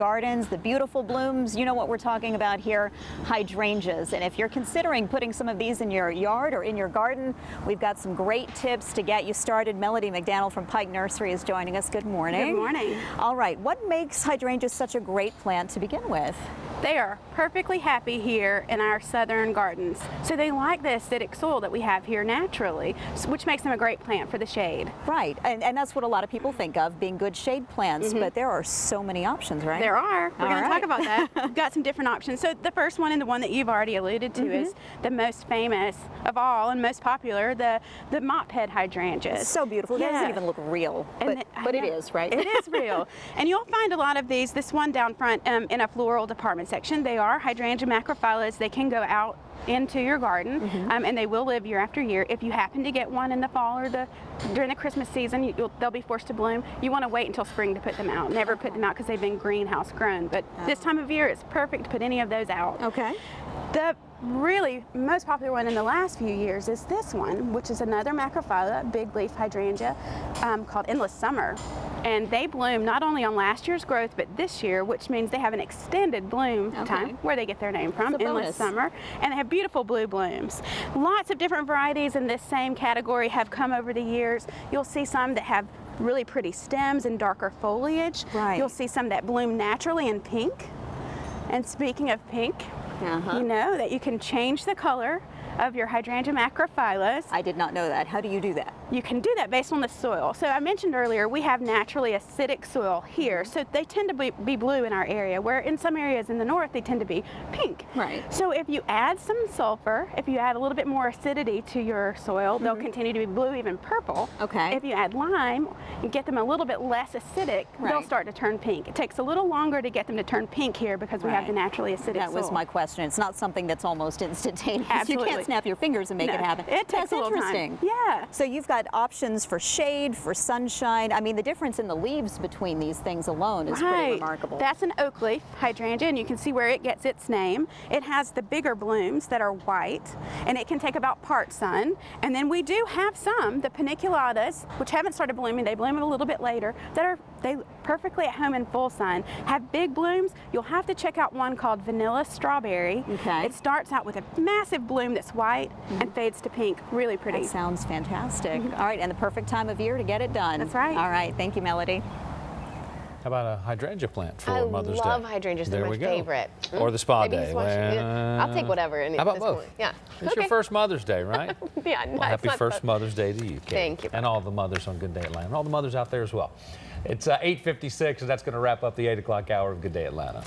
Gardens, the beautiful blooms, you know what we're talking about here, hydrangeas. And if you're considering putting some of these in your yard or in your garden, we've got some great tips to get you started. Melodie McDanal from Pike Nurseries is joining us. Good morning. Good morning. All right, what makes hydrangeas such a great plant to begin with? They are perfectly happy here in our southern gardens. So they like the acidic soil that we have here naturally, which makes them a great plant for the shade. Right, and that's what a lot of people think of, being good shade plants, but there are so many options, right? There are. We're going to talk about that. that. We've got some different options. So the first one, and the one that you've already alluded to, is the most famous of all and most popular, the mop head hydrangeas. So beautiful. It doesn't even look real, but it is, right? It is real. And you'll find a lot of these, this one down front in a floral department section. They are Hydrangea macrophyllus. They can go out into your garden, and they will live year after year. If you happen to get one in the fall or during the Christmas season, they'll be forced to bloom. You want to wait until spring to put them out. Never put them out because they've been greenhouse grown. But this time of year, it's perfect to put any of those out. Okay. The really most popular one in the last few years is this one, which is another macrophylla, big leaf hydrangea, called Endless Summer. And they bloom not only on last year's growth, but this year, which means they have an extended bloom time, where they get their name from, Endless Summer. And they have beautiful blue blooms. Lots of different varieties in this same category have come over the years. You'll see some that have really pretty stems and darker foliage. Right. You'll see some that bloom naturally in pink. And speaking of pink, you know that you can change the color of your Hydrangea macrophyllus. I did not know that. How do you do that? You can do that based on the soil. So I mentioned earlier, we have naturally acidic soil here, so they tend to be blue in our area, where in some areas in the north they tend to be pink. Right. So if you add some sulfur, if you add a little bit more acidity to your soil, they'll continue to be blue, even purple. Okay. If you add lime and get them a little bit less acidic, they'll start to turn pink. It takes a little longer to get them to turn pink here because we have the naturally acidic soil. That was my question. It's not something that's almost instantaneous. Absolutely. You can't snap your fingers and make it happen. It takes That's a little interesting. time. Yeah. So you've got options for shade, for sunshine. I mean, the difference in the leaves between these things alone is pretty remarkable. That's an oak leaf hydrangea, and you can see where it gets its name. It has the bigger blooms that are white, and it can take about part sun. And then we do have some, the paniculatas, which haven't started blooming, they bloom a little bit later, that are perfectly at home in full sun, have big blooms. You'll have to check out one called Vanilla Strawberry. Okay. It starts out with a massive bloom that's white and fades to pink. Really pretty. That sounds fantastic. All right, and the perfect time of year to get it done. That's right. All right, thank you, Melodie. How about a hydrangea plant for Mother's Day? I love hydrangeas. They're my favorite. Or the spa Maybe day. I'll take whatever. How about both? Point. Yeah. It's your first Mother's Day, right? Yeah. Well, happy first Mother's Day to you, Kate. Thank you. And all the mothers on Good Day Atlanta, and all the mothers out there as well. It's 8:56, and that's going to wrap up the 8 o'clock hour of Good Day Atlanta.